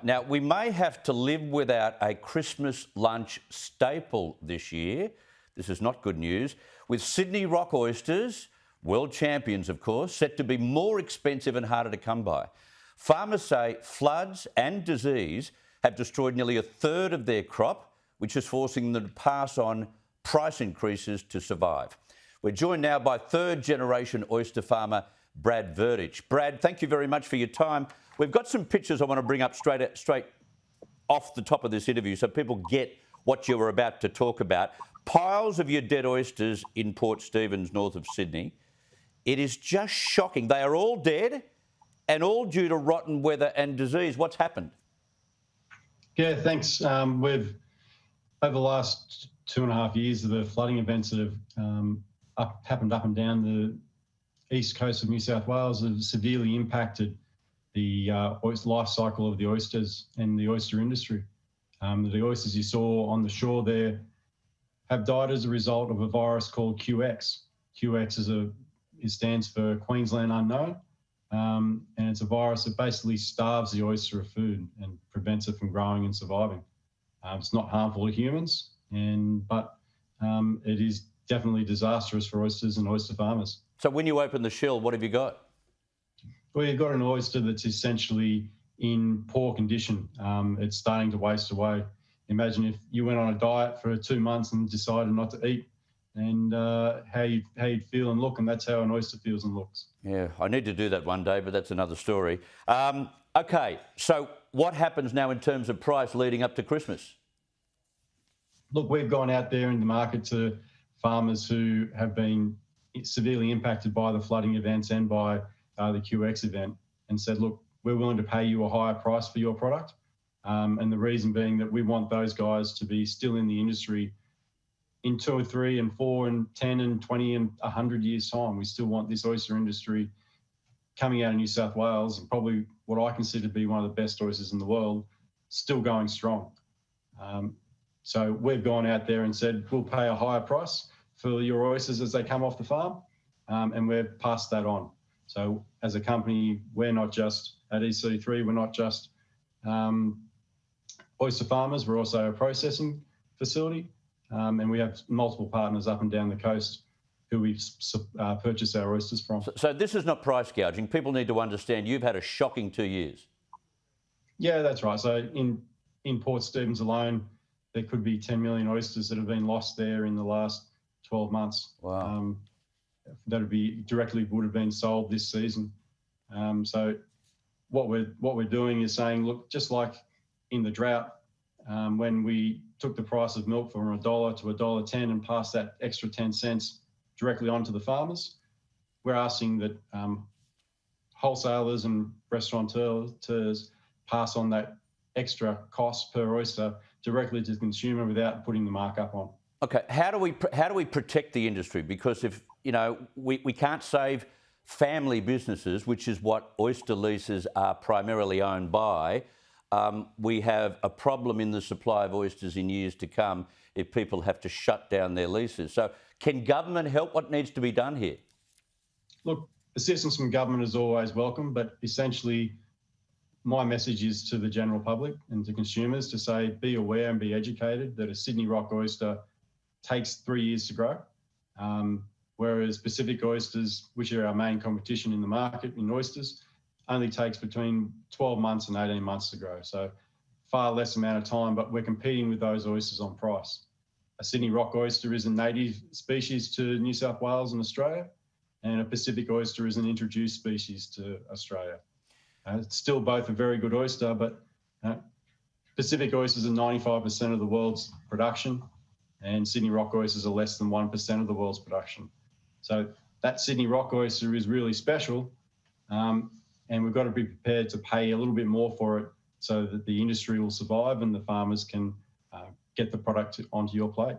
Now, we may have to live without a Christmas lunch staple this year. This is not good news. With Sydney rock oysters, world champions, of course, set to be more expensive and harder to come by. Farmers say floods and disease have destroyed nearly a third of their crop, which is forcing them to pass on price increases to survive. We're joined now by third-generation oyster farmer Brad Verdich. Brad, thank you very much for your time. We've got some pictures I want to bring up straight off the top of this interview so people get what you were about to talk about. Piles of your dead oysters in Port Stephens, north of Sydney. It is just shocking. They are all dead and all due to rotten weather and disease. What's happened? Yeah, thanks. We've, over the last 2.5 years, the flooding events that have happened up and down the east coast of New South Wales have severely impacted the life cycle of the oysters and the oyster industry. The oysters you saw on the shore there have died as a result of a virus called QX. QX stands for Queensland Unknown, and it's a virus that basically starves the oyster of food and prevents it from growing and surviving. It's not harmful to humans, but it is definitely disastrous for oysters and oyster farmers. So when you open the shell, what have you got? Well, you've got an oyster that's essentially in poor condition. It's starting to waste away. Imagine if you went on a diet for 2 months and decided not to eat, and how you'd feel and look, and that's how an oyster feels and looks. Yeah, I need to do that one day, but that's another story. Okay, so what happens now in terms of price leading up to Christmas? Look, we've gone out there in the market to farmers who have been severely impacted by the flooding events and by the QX event, and said, look, we're willing to pay you a higher price for your product. And the reason being that we want those guys to be still in the industry in 2 or 3 and 4 and 10 and 20 and 100 years' time. We still want this oyster industry coming out of New South Wales, and probably what I consider to be one of the best oysters in the world, still going strong. So we've gone out there and said, we'll pay a higher price for your oysters as they come off the farm, and we've passed that on. So as a company, we're not just at EC3, we're not just oyster farmers, we're also a processing facility, and we have multiple partners up and down the coast who we've purchased our oysters from. So this is not price gouging. People need to understand you've had a shocking 2 years. Yeah, that's right. So in Port Stephens alone, there could be 10 million oysters that have been lost there in the last 12 months. Wow. That would have been sold this season. So what we're doing is saying, look, just like in the drought, when we took the price of milk from $1 to $1.10 and passed that extra 10 cents directly on to the farmers, we're asking that wholesalers and restaurateurs pass on that extra cost per oyster directly to the consumer without putting the markup on. Okay, how do we protect the industry? Because if we can't save family businesses, which is what oyster leases are primarily owned by. We have a problem in the supply of oysters in years to come if people have to shut down their leases. So can government help? What needs to be done here? Look, assistance from government is always welcome, but essentially my message is to the general public and to consumers to say, be aware and be educated that a Sydney rock oyster takes 3 years to grow, whereas Pacific oysters, which are our main competition in the market in oysters, only takes between 12 months and 18 months to grow. So far less amount of time, but we're competing with those oysters on price. A Sydney rock oyster is a native species to New South Wales and Australia, and a Pacific oyster is an introduced species to Australia. It's still both a very good oyster, but Pacific oysters are 95% of the world's production, and Sydney rock oysters are less than 1% of the world's production. So that Sydney rock oyster is really special, and we've got to be prepared to pay a little bit more for it so that the industry will survive and the farmers can get the product onto your plate.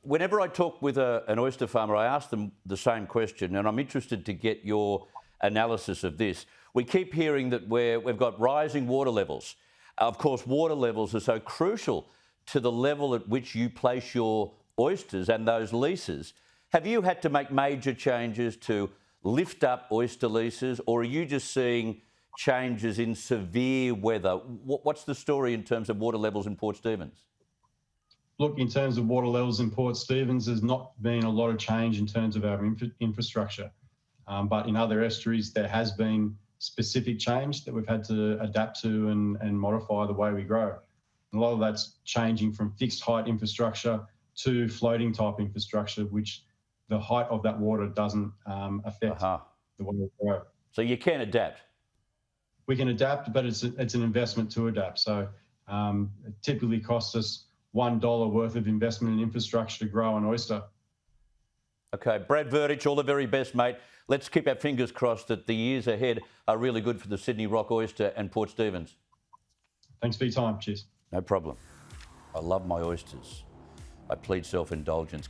Whenever I talk with an oyster farmer, I ask them the same question, and I'm interested to get your analysis of this. We keep hearing that we've got rising water levels. Of course, water levels are so crucial to the level at which you place your oysters and those leases. Have you had to make major changes to lift up oyster leases, or are you just seeing changes in severe weather. What's the story in terms of water levels in Port Stephens? Look, in terms of water levels in Port Stephens, there's not been a lot of change in terms of our infrastructure. But in other estuaries, there has been specific change that we've had to adapt to and modify the way we grow. And a lot of that's changing from fixed height infrastructure to floating type infrastructure, which the height of that water doesn't affect the way we grow. So you can adapt. We can adapt, but it's an investment to adapt. So it typically costs us $1 worth of investment in infrastructure to grow an oyster. Okay, Brad Verdich, all the very best, mate. Let's keep our fingers crossed that the years ahead are really good for the Sydney Rock Oyster and Port Stephens. Thanks for your time. Cheers. No problem. I love my oysters. I plead self-indulgence.